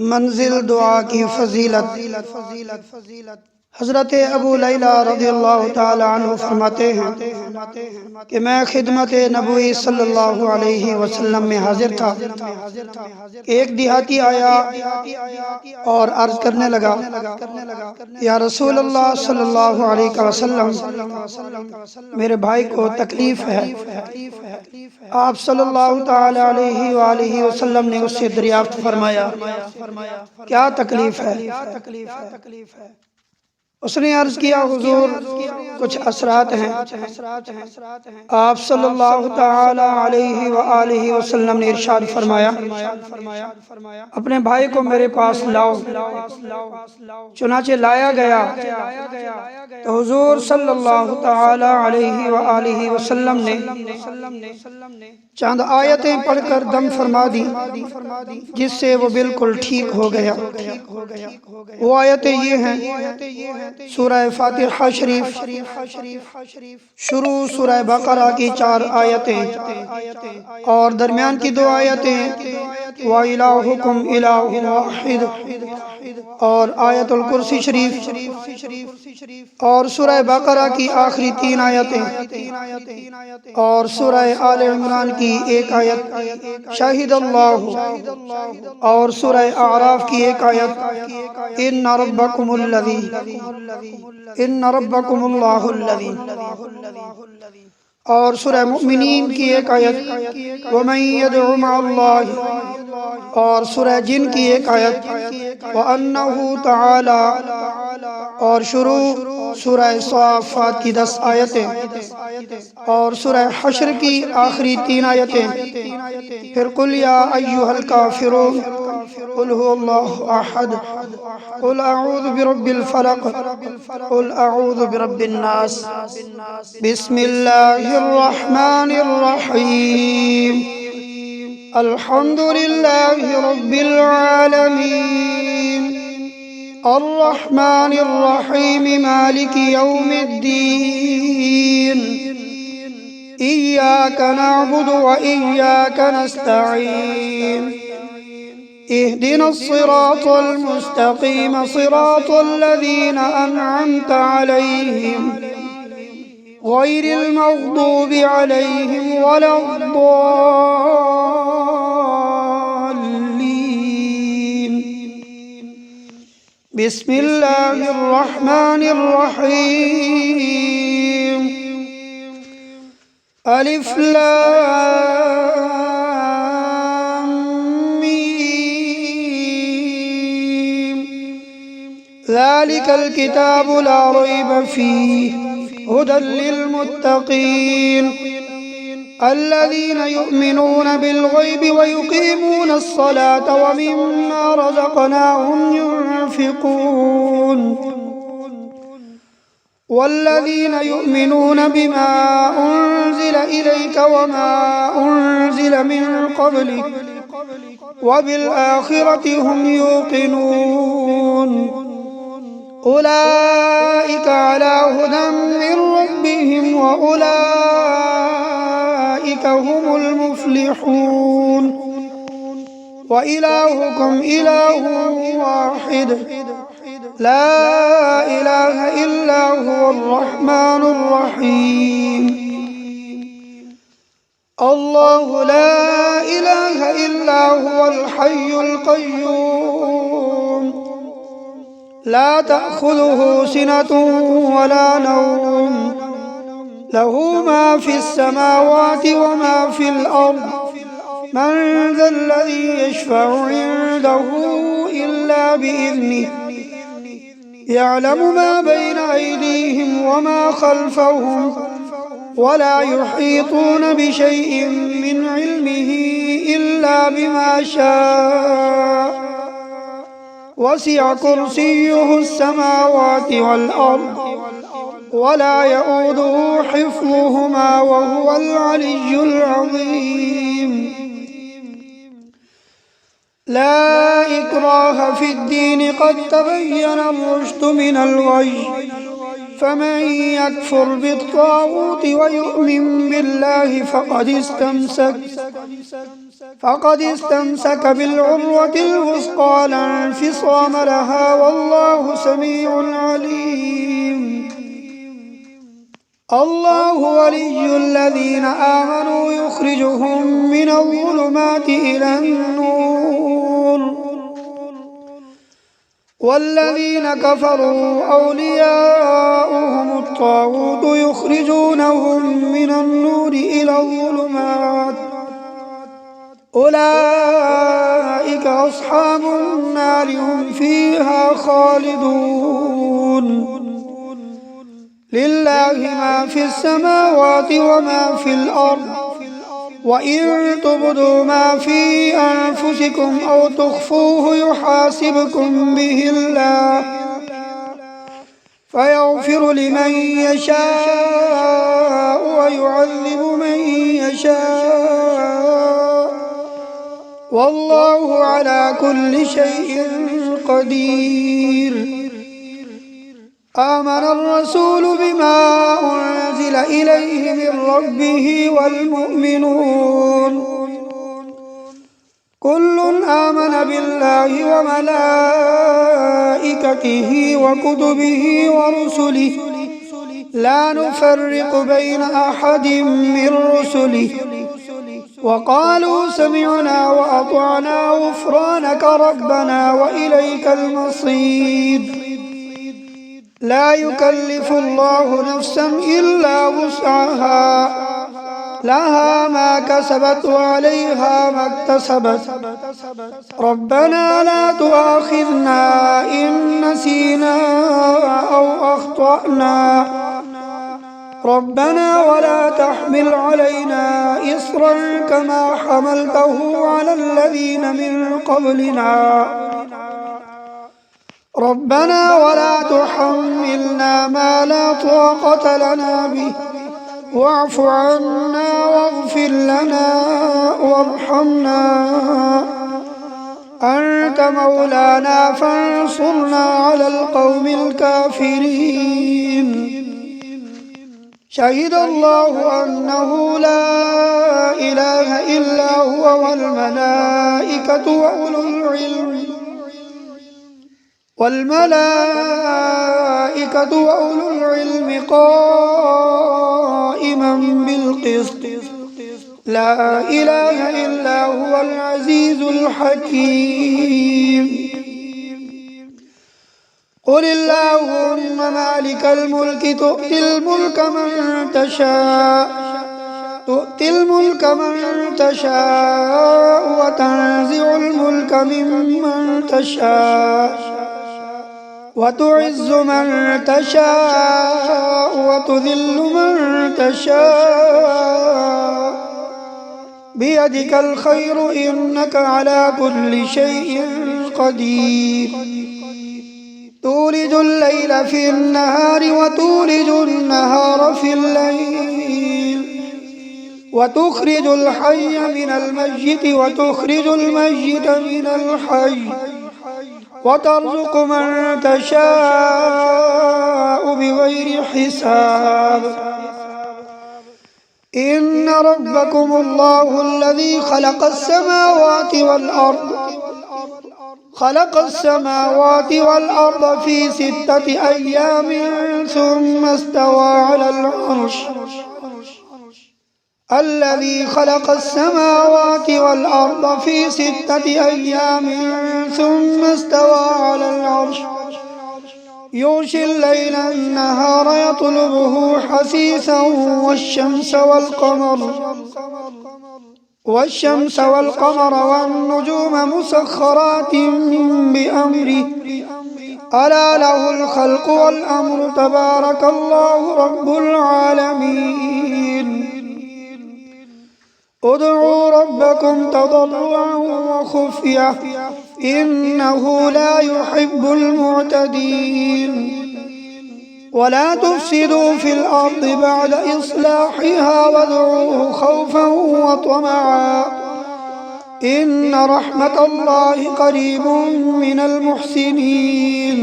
منزل دعا کی فضیلت۔ حضرت ابو لیلہ رضی اللہ تعالی عنہ فرماتے ہیں کہ میں خدمت نبوی صلی اللہ علیہ وسلم میں حاضر تھا۔ ایک دیہاتی آیا اور عرض کرنے لگا، یا رسول اللہ صلی اللہ علیہ وسلم، میرے بھائی کو تکلیف ہے۔ آپ صلی اللہ تعالی علیہ وآلہ وسلم نے اس سے دریافت فرمایا، کیا تکلیف ہے؟ اس نے عرض کیا، حضور کچھ اثرات ہیں۔ آپ صلی اللہ تعالی علیہ وآلہ وسلم نے ارشاد فرمایا، اپنے بھائی کو میرے پاس لاؤ۔ چنانچہ لایا گیا تو حضور صلی اللہ تعالی علیہ وآلہ وسلم نے چند آیتیں پڑھ کر دم فرما دی، جس سے وہ بالکل ٹھیک ہو گیا۔ وہ آیتیں یہ ہیں: سورہ فاتحہ شریف، شروع سورہ بقرہ کی 4 آیتیں اور درمیان کی 2 آیتیں وَإِلَٰهُكُمْ إِلَٰهٌ وَاحِدٌ اور آیت الکرسی شریف اور سورہ بقرہ کی آخری 3 آیتیں اور سورہ آل عمران کی 1 آیت شاہد اللہ اور سورہ اعراف کی 1 آیت ان ربکم اللہ الذی اور سورہ مومنین کی 1 آیت وَمَن يَدْعُ مَعَ اللَّهِ اور سورہ جن کی 1 آیت وَأَنَّهُ تَعَالَى اور شروع سورہ صافات کی 10 آیتیں اور سورہ حشر کی آخری 3 آیتیں، پھر قل یا ایھا الکافرون قل هو اللہ احد قل اعوذ برب الفلق قل اعوذ برب الناس بسم اللہ الرحمن الرحیم الحمد للہ رب العالمین الرحمن الرحیم مالک یوم الدین ایاک نعبد و ایاک نستعین اهدنا الصراط المستقيم صراط الذين أنعمت عليهم غير المغضوب عليهم ولا الضالين بسم الله الرحمن الرحيم ألف لام ذلك الكتاب لا ريب فيه هدى للمتقين الذين يؤمنون بالغيب ويقيمون الصلاة ومما رزقناهم ينفقون والذين يؤمنون بما أنزل إليك وما أنزل من قبلك وبالآخرة هم يوقنون أولئك على هدى من ربهم وأولئك هم المفلحون وإلهكم إله واحد لا إله إلا هو الرحمن الرحيم الله لا إله إلا هو الحي القيوم لا تأخذه سنة ولا نوم له ما في السماوات وما في الأرض من ذا الذي يشفع عنده إلا بإذنه يعلم ما بين أيديهم وما خلفهم ولا يحيطون بشيء من علمه إلا بما شاء وسع كرسيه السماوات والأرض ولا يؤوده حفظهما وهو العلي العظيم لا إكراه في الدين قد تبين الرشد من الغي فمن يكفر بالطاغوت ويؤمن بالله فقد استمسك بالعروة الوثقى لا انفصام لها والله سميع عليم. الله ولي الذين آمنوا يخرجهم من الظلمات إلى النور والذين كفروا أولياؤهم الطاغوت يخرجونهم من النور إلى الظلمات أولئك أصحاب النار هم فيها خالدون. لله ما في السماوات وما في الأرض وإن تبدوا ما في أنفسكم أو تخفوه يحاسبكم به الله فيغفر لمن يشاء ويعذب من يشاء والله على كل شيء قدير. آمن الرسول بما أنزل إليه من ربه والمؤمنون كل آمن بالله وملائكته وكتبه ورسله لا نفرق بين أحد من رسله وقالوا سمعنا وأطعنا غفرانك ربنا وإليك المصير. لا يكلف الله نفسا إلا وسعها لها ما كسبت وعليها ما اكتسبت ربنا لا تؤاخذنا إن نسينا أو أخطأنا ربنا ولا تحمل علينا إصرا كما حملته على الذين من قبلنا ربنا ولا تحملنا ما لا طاقة لنا به واعف عنا واغفر لنا وارحمنا أنت مولانا فانصرنا على القوم الكافرين. شهد الله أنه لا إله إلا هو والملائكة وأولو العلم قائما بالقسط لا إله إلا هو العزيز الحكيم. قل اللهم مالك الملك تؤتي الملك من تشاء وتنزع الملك ممن تشاء وتعز من تشاء وتذل من تشاء بيدك الخير إنك على كل شيء قدير. تولج الليل في النهار وتولج النهار في الليل وتخرج الحي من الميت وتخرج الميت من الحي وترزق من تشاء بغير حساب. إن ربكم الله الذي خلق السماوات والأرض في 6 أيام ثم استوى على العرش. الذي خلق السماوات والأرض في 6 أيام ثم استوى على العرش يغشي الليل النهار يطلبه حثيثا والشمس والقمر والنجوم مسخرات بأمره ألا له الخلق والأمر تبارك الله رب العالمين. ادعوا ربكم تضرعا وخفية إنه لا يحب المعتدين. ولا تفسدوا في الأرض بعد إصلاحها وادعوه خوفا وطمعا إن رحمة الله قريب من المحسنين.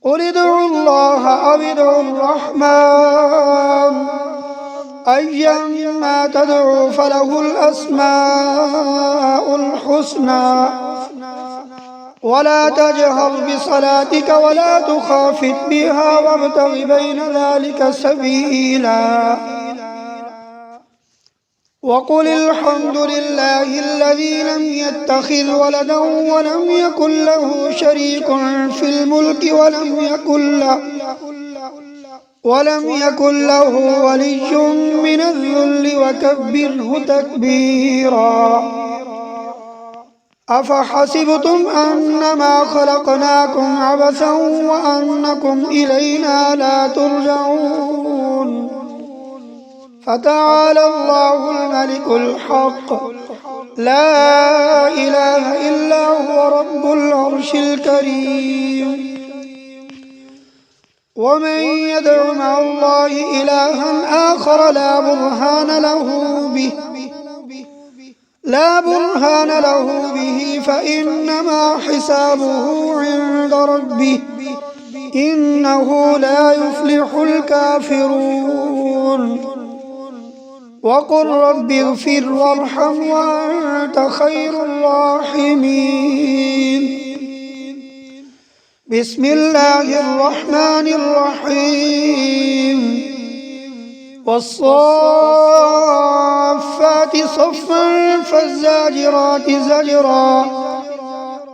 قل ادعوا الله أو ادعوا الرحمن أيما تدعو فله الأسماء الحسنى ولا تجهر بصلاتك ولا تخافت بها وابتغ بين ذلك سبيلا وقل الحمد لله الذي لم يتخذ ولدا ولم يكن له شريك في الملك ولم يكن له ولي من الذل وكبره تكبيرا أفحسبتم أنما خلقناكم عبثا وأنكم إلينا لا ترجعون فتعالى الله الملك الحق لا إله إلا هو رب العرش الكريم ومن يدع مع الله إلها آخر لا برهان له به فإنما حسابه عند ربه إنه لا يفلح الكافرون وقل رب اغفر وارحم وأنت خير الراحمين بسم الله الرحمن الرحيم والصافات صفا فالزاجرات زجرا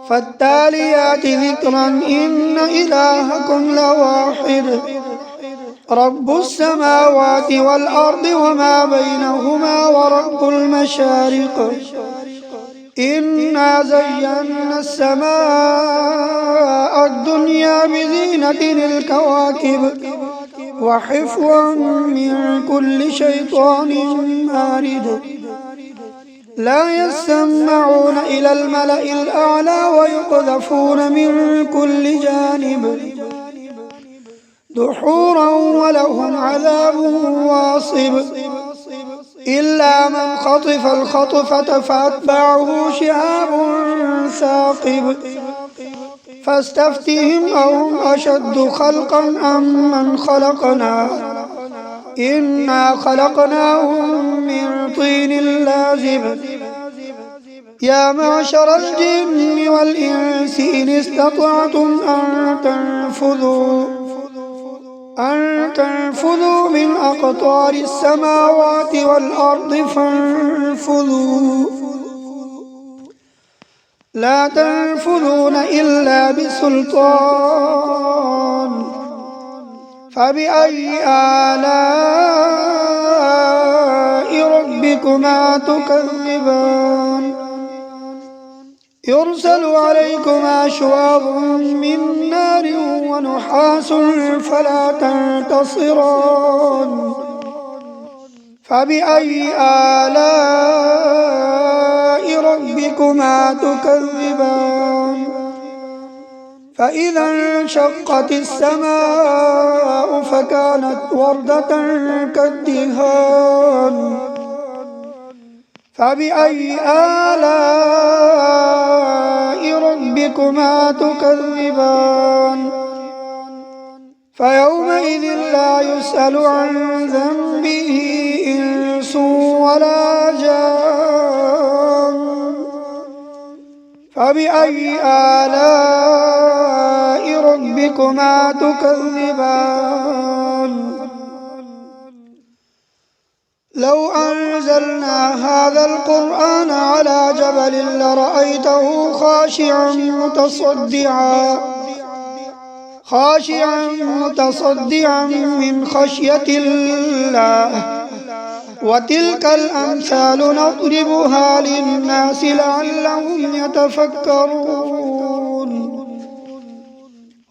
فالتاليات ذكرا إن إلهكم لواحد رب السماوات والأرض وما بينهما ورب المشارق إنا زينا السماء الدنيا بزينة الكواكب وحفظا من كل شيطان مارد لا يسمعون إلى الملأ الأعلى ويقذفون من كل جانب دحورا ولهم عذاب واصب إلا من خطف الخطفة فأتبعه شهاب ثاقب فاستفتهم أهم أشد خلقا أم من خلقنا إنا خلقناهم من طين لازب يا معشر الجن والإنس إن استطعتم أن تنفذوا من أقطار السماوات والأرض فانفذوا لا تنفذون إلا بسلطان فبأي آلاء ربكما تكذبان يرسل عليكما شواظ من نار ونحاس فلا تنتصران فبأي آلاء ربكما تكذبان فإذا انشقت السماء فكانت وردة كالدهان فبأي آلاء ربكما تكذبان فيومئذ لا يسأل عن ذنبه إنس ولا جان فبأي آلاء ربكما تكذبان لو أنزلنا هذا القرآن على جبل لرأيته خاشعا متصدعا من خشية الله وتلك الأمثال نضربها للناس لعلهم يتفكرون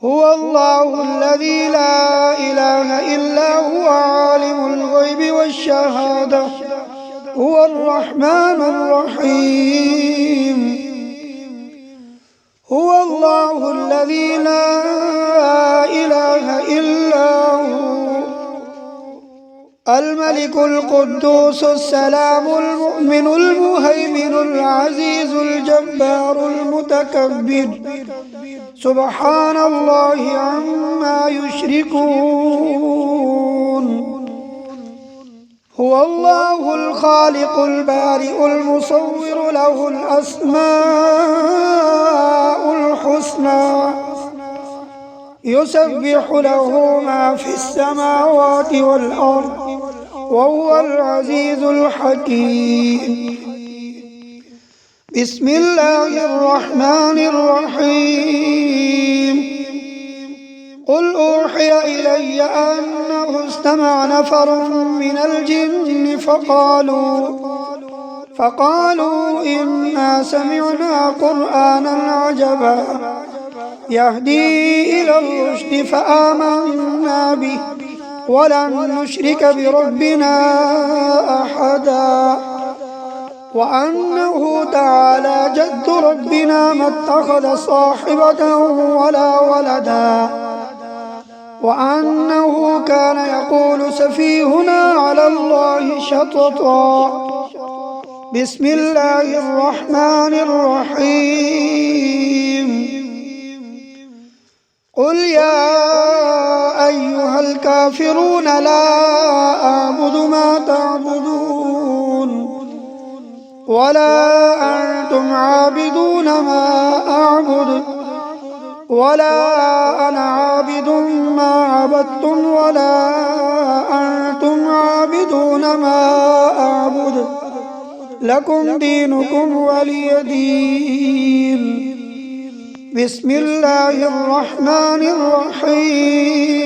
هو الله الذي لا إله إلا هو عالم الغيب والشهادة هو الرحمن الرحيم هو الله الذي لا إله إلا هو الملك القدوس السلام المؤمن المهيمن العزيز الجبار المتكبر سبحان الله عما يشركون هو الله الخالق البارئ المصور له الأسماء الحسنى يسبح له ما في السماوات والأرض وهو العزيز الحكيم. بسم الله الرحمن الرحيم. قل أوحي إلي أنه استمع نفر من الجن فقالوا إنا سمعنا قرآنا عجبا يهدي إلى الرشد فآمنا به ولن نشرك بربنا أحدا وأنه تعالى جد ربنا ما اتخذ صاحبة ولا ولدا وأنه كان يقول سفيهنا على الله شططا. بسم الله الرحمن الرحيم. قل يا أيها الكافرون لا أعبد ما تعبدون ولا أنتم عابدون ما أعبد ولا أنا عابد ما عبدتم ولا أنتم عابدون ما أعبد لكم دينكم ولي دين. بسم الله الرحمن الرحيم.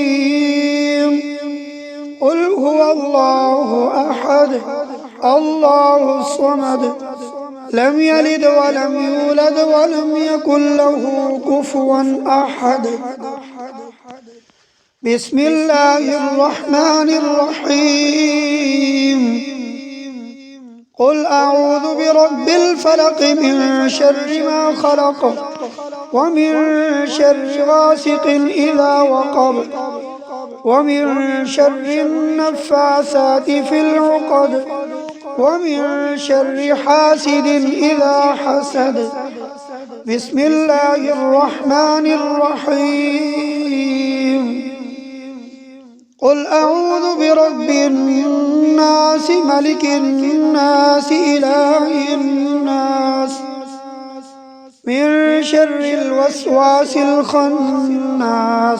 قل هو الله أحد الله الصمد لم يلد ولم يولد ولم يكن له كفوا أحد. بسم الله الرحمن الرحيم. قل أعوذ برب الفلق من شر ما خلق ومن شر غاسق إذا وقب ومن شر النفاثات في العقد ومن شر حاسد إذا حسد. بسم الله الرحمن الرحيم. قل أعوذ برب الناس ملك الناس إله الناس من شر الوسواس الخناس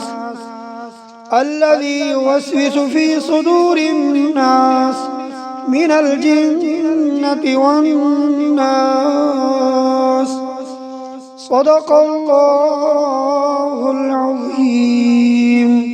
الذي يوسوس في صدور الناس من الجنة والناس. صدق الله العظيم.